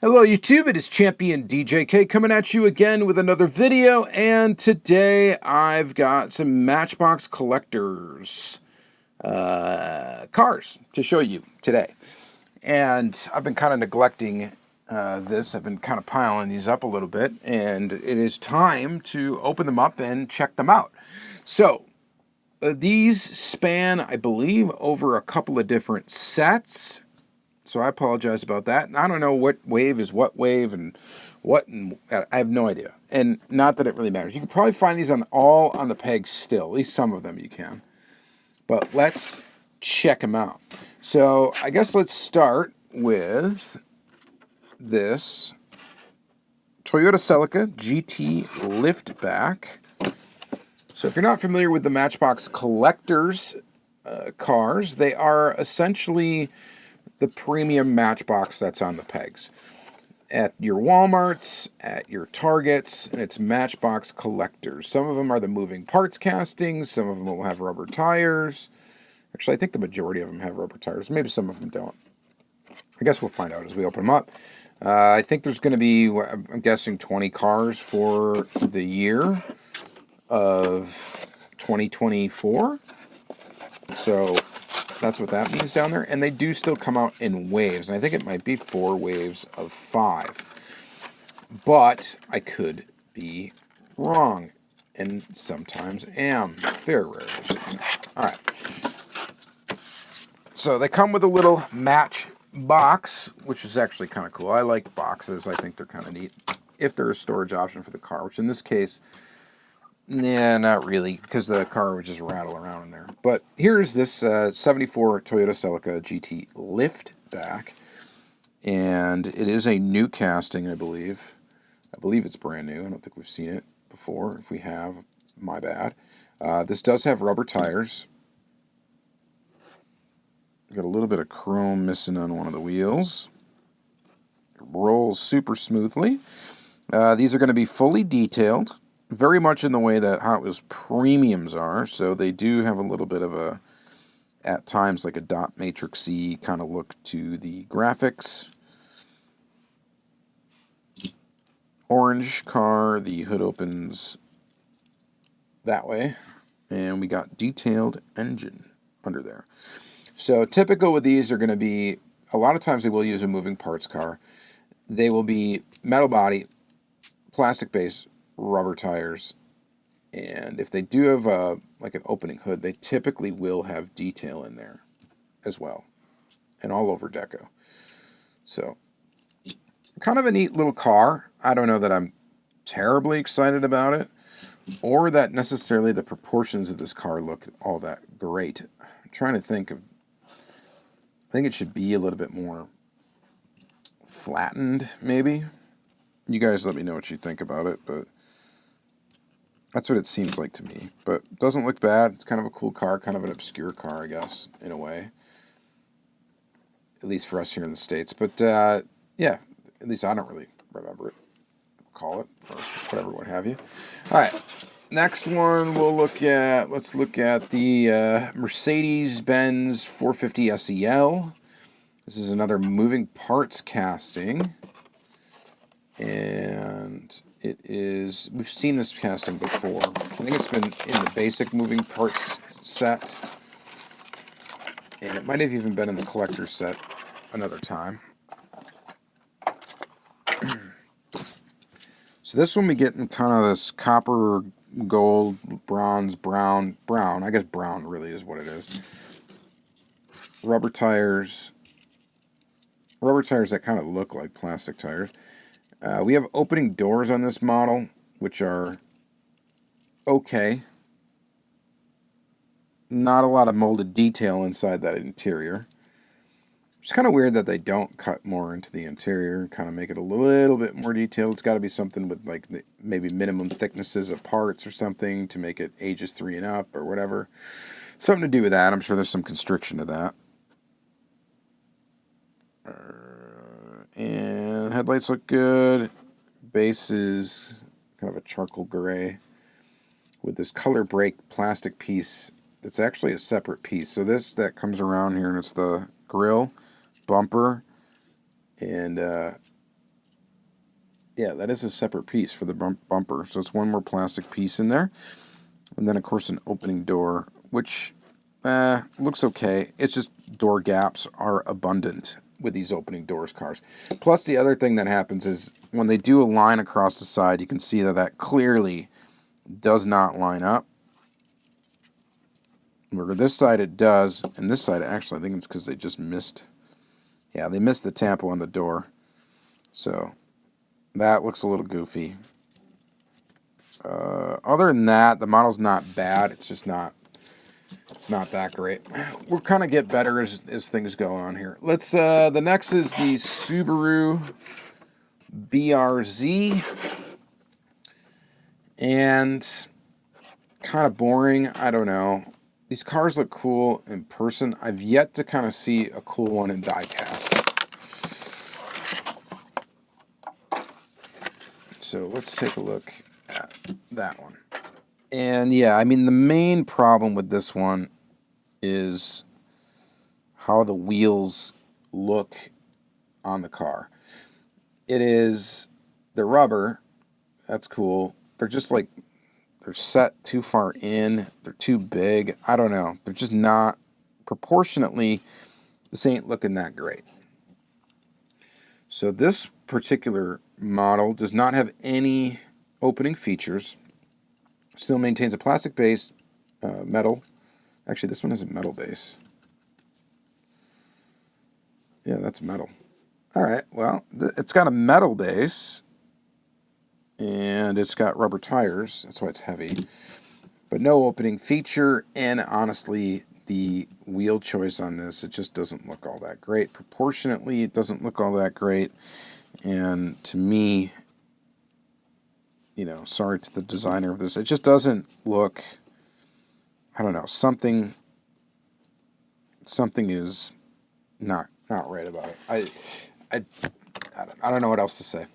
Hello YouTube, it is Championdjk coming at you again with another video, and today I've got some Matchbox Collectors cars to show you today. And I've been kind of neglecting this. I've been kind of piling these up a little bit, and it is time to open them up and check them out. So these span, I believe, over a couple of different sets. So I apologize about that. And I don't know what wave is what wave and what, and I have no idea. And not that it really matters. You can probably find these all on the pegs still. At least some of them you can. But let's check them out. So I guess let's start with this Toyota Celica GT Liftback. So if you're not familiar with the Matchbox Collectors cars, they are essentially the premium Matchbox that's on the pegs. At your Walmarts, at your Targets, and it's Matchbox Collectors. Some of them are the moving parts castings, some of them will have rubber tires. Actually, I think the majority of them have rubber tires. Maybe some of them don't. I guess we'll find out as we open them up. I think there's going to be, I'm guessing, 20 cars for the year of 2024. So that's what that means down there. And they do still come out in waves. And I think it might be 4 waves of 5. But I could be wrong. And sometimes am. Very rarely. All right. So they come with a little match box, which is actually kind of cool. I like boxes. I think they're kind of neat. If there's a storage option for the car, which in this case, nah, not really, because the car would just rattle around in there. But here's this 74 Toyota Celica GT Liftback, and it is a new casting, I believe. I believe it's brand new. I don't think we've seen it before. If we have, my bad. This does have rubber tires. Got a little bit of chrome missing on one of the wheels. It rolls super smoothly. These are going to be fully detailed. Very much in the way that Hot Wheels Premiums are, so they do have a little bit of a, at times, like a dot matrix-y kind of look to the graphics. Orange car, the hood opens that way, and we got detailed engine under there. So typical with these are going to be, a lot of times they will use a moving parts car. They will be metal body, plastic base, rubber tires, and if they do have like an opening hood, they typically will have detail in there as well, and all over deco. So kind of a neat little car. I don't know that I'm terribly excited about it, or that necessarily the proportions of this car look all that great. I'm trying to think of, I think it should be a little bit more flattened, maybe. You guys let me know what you think about it, but that's what it seems like to me. But it doesn't look bad. It's kind of a cool car, kind of an obscure car, I guess, in a way. At least for us here in the States. But, yeah, at least I don't really remember it. Call it, or whatever, what have you. All right, next one we'll look at, let's look at the Mercedes-Benz 450 SEL. This is another moving parts casting. And it is, we've seen this casting before. I think it's been in the basic moving parts set. And it might have even been in the collector's set another time. So this one we get in kind of this copper, gold, bronze, brown. I guess brown really is what it is. Rubber tires. Rubber tires that kind of look like plastic tires. We have opening doors on this model, which are okay. Not a lot of molded detail inside that interior. It's kind of weird that they don't cut more into the interior and kind of make it a little bit more detailed. It's got to be something with like maybe minimum thicknesses of parts or something to make it ages 3 and up or whatever. Something to do with that. I'm sure there's some constriction to that. And headlights look good. Base is kind of a charcoal gray with this color brake plastic piece. It's actually a separate piece. So this that comes around here, and it's the grille, bumper, and Yeah, that is a separate piece for the bumper. So it's one more plastic piece in there. And then, of course, an opening door, which looks okay. It's just door gaps are abundant with these opening doors cars. Plus, the other thing that happens is when they do a line across the side, you can see that that clearly does not line up. Where this side it does, and this side actually, I think it's because they just missed. Yeah, they missed the tampo on the door. So that looks a little goofy. Other than that, the model's not bad. It's just not. It's not that great. We'll kind of get better as things go on here. Let's. The next is the Subaru BRZ, and kind of boring. I don't know. These cars look cool in person. I've yet to kind of see a cool one in diecast. So let's take a look at that one. And yeah, I mean, the main problem with this one is how the wheels look on the car. They're rubber. That's cool. They're just like, they're set too far in. They're too big. I don't know. They're just not, proportionately, this ain't looking that great. So this particular model does not have any opening features. Still maintains a plastic base, metal. Actually, this one has a metal base. Yeah, that's metal. All right, well, it's got a metal base, and it's got rubber tires. That's why it's heavy. But no opening feature, and honestly, the wheel choice on this, it just doesn't look all that great. Proportionately, it doesn't look all that great. And to me, you know, sorry to the designer of this, it just doesn't look, I don't know, something is not right about it. I don't know what else to say.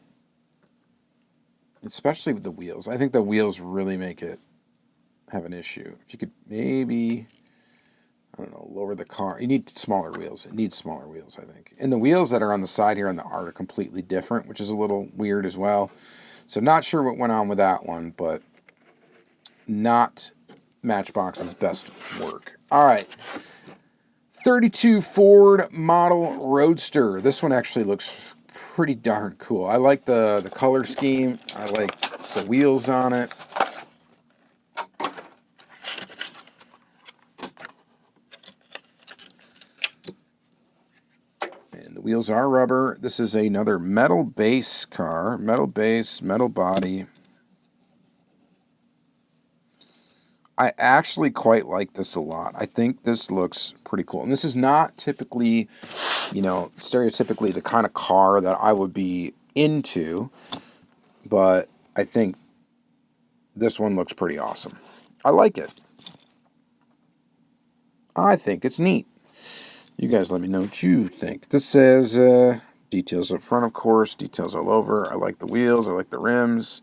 Especially with the wheels. I think the wheels really make it have an issue. If you could maybe, I don't know, lower the car. You need smaller wheels. It needs smaller wheels, I think. And the wheels that are on the side here on the art are completely different, which is a little weird as well. So not sure what went on with that one, but not Matchbox's best work. All right. 32 Ford model Roadster. This one actually looks pretty darn cool. I like the color scheme. I like the wheels on it. And the wheels are rubber. This is another metal base car. Metal base, metal body. I actually quite like this a lot. I think this looks pretty cool. And this is not typically, you know, stereotypically the kind of car that I would be into, but I think this one looks pretty awesome. I like it. I think it's neat. You guys let me know what you think. This says details up front, of course, details all over. I like the wheels. I like the rims.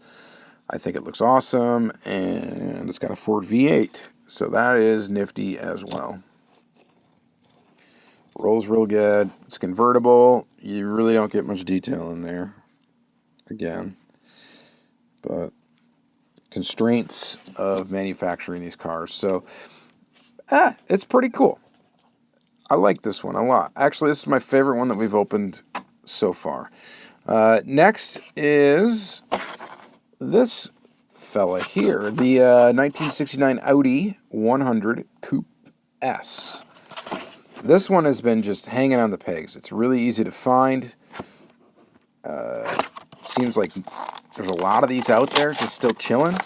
I think it looks awesome, and it's got a Ford V8, so that is nifty as well. Rolls real good. It's convertible. You really don't get much detail in there, again, but constraints of manufacturing these cars. So, it's pretty cool. I like this one a lot. Actually, this is my favorite one that we've opened so far. Next is this fella here, the 1969 Audi 100 Coupe S. This one has been just hanging on the pegs. It's really easy to find. Seems like there's a lot of these out there just still chilling.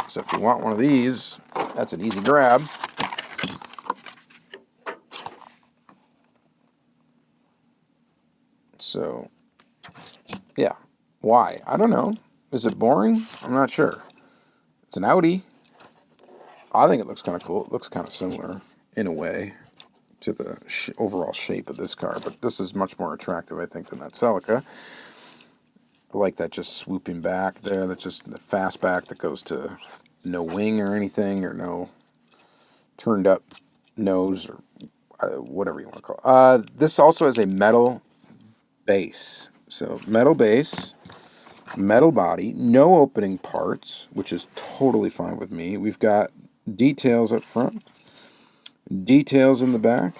So if you want one of these, that's an easy grab. So, yeah. Why? I don't know. Is it boring? I'm not sure. It's an Audi. I think it looks kind of cool. It looks kind of similar, in a way, to the overall shape of this car. But this is much more attractive, I think, than that Celica. I like that just swooping back there. That's just the fastback that goes to no wing or anything, or no turned up nose, or whatever you want to call it. This also has a metal base. So, metal base. Metal body, no opening parts, which is totally fine with me. We've got details up front, details in the back.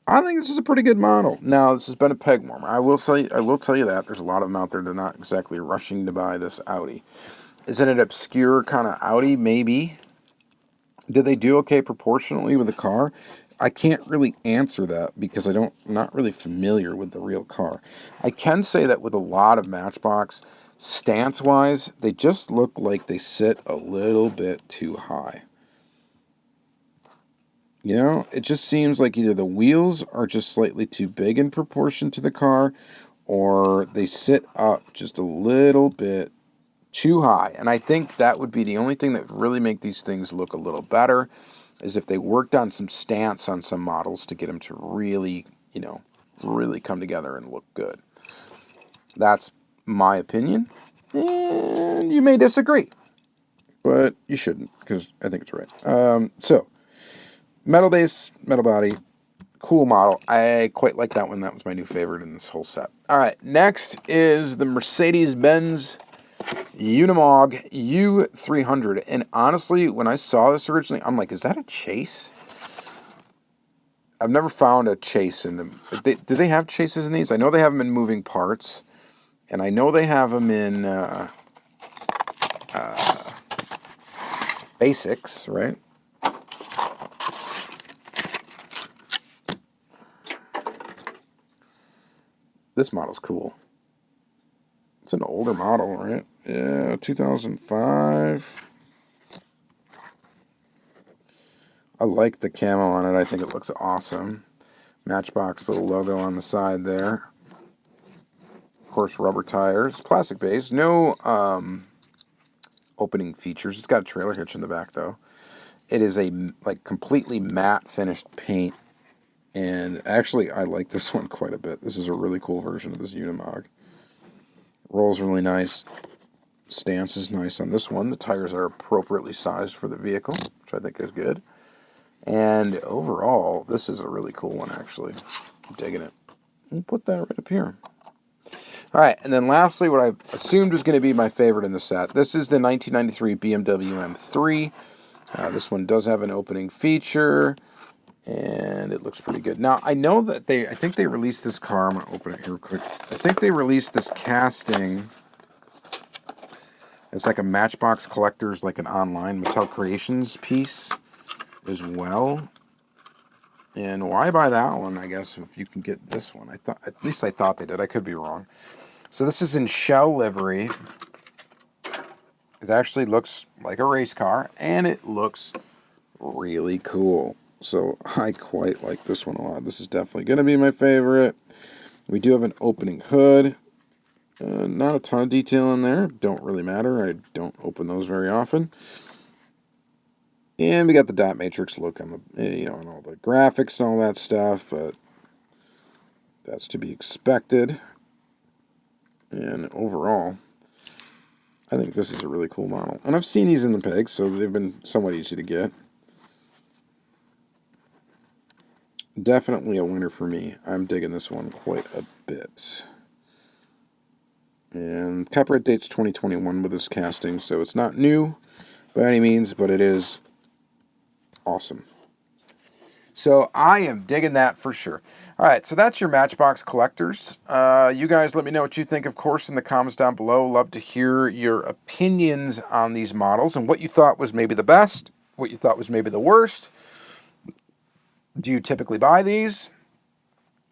I think this is a pretty good model. Now, this has been a peg warmer. I will tell you that there's a lot of them out there that are not exactly rushing to buy this Audi. Is it an obscure kind of Audi? Maybe. Did they do okay proportionally with the car? I can't really answer that because I'm not really familiar with the real car. I can say that with a lot of Matchbox, stance-wise, they just look like they sit a little bit too high. You know, it just seems like either the wheels are just slightly too big in proportion to the car, or they sit up just a little bit too high. And I think that would be the only thing that would really make these things look a little better, is if they worked on some stance on some models to get them to really, you know, really come together and look good. That's my opinion, and you may disagree, but you shouldn't, because I think it's right. So, metal base, metal body, cool model. I quite like that one. That was my new favorite in this whole set. All right, next is the Mercedes-Benz Unimog U300. And honestly, when I saw this originally, I'm like, is that a chase? I've never found a chase in them. Do they have chases in these? I know they have them in moving parts. And I know they have them in basics, right? This model's cool. It's an older model, right? Yeah, 2005. I like the camo on it. I think it looks awesome. Matchbox little logo on the side there. Of course, rubber tires. Plastic base. No opening features. It's got a trailer hitch in the back, though. It is a completely matte finished paint. And actually, I like this one quite a bit. This is a really cool version of this Unimog. Rolls really nice. Stance is nice on this one. The tires are appropriately sized for the vehicle, which I think is good. And overall, this is a really cool one, actually. I'm digging it. We'll put that right up here. All right, and then lastly, what I assumed was going to be my favorite in the set. This is the 1993 BMW M3. This one does have an opening feature, and it looks pretty good. Now, I know that I think they released this car. I'm going to open it here real quick. I think they released this casting. It's like a Matchbox Collectors, like an online Mattel Creations piece as well. And why buy that one, I guess, if you can get this one? At least I thought they did. I could be wrong. So this is in shell livery. It actually looks like a race car, and it looks really cool. So I quite like this one a lot. This is definitely going to be my favorite. We do have an opening hood. Not a ton of detail in there. Don't really matter. I don't open those very often. And we got the dot matrix look on the, you know, and all the graphics and all that stuff, but that's to be expected. And overall, I think this is a really cool model. And I've seen these in the peg, so they've been somewhat easy to get. Definitely a winner for me. I'm digging this one quite a bit. And copyright date's 2021 with this casting, so it's not new by any means, but it is awesome. So I am digging that for sure. All right, so that's your Matchbox Collectors. You guys let me know what you think, of course, in the comments down below. Love to hear your opinions on these models and what you thought was maybe the best, what you thought was maybe the worst. Do you typically buy these?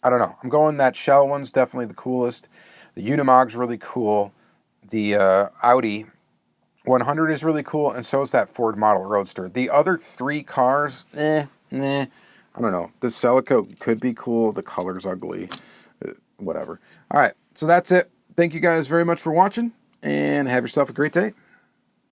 I don't know. I'm going that shell one's definitely the coolest. The Unimog's really cool. The Audi 100 is really cool, and so is that Ford model Roadster. The other three cars, I don't know. The Celica could be cool. The color's ugly. Whatever. All right, so that's it. Thank you guys very much for watching, and have yourself a great day.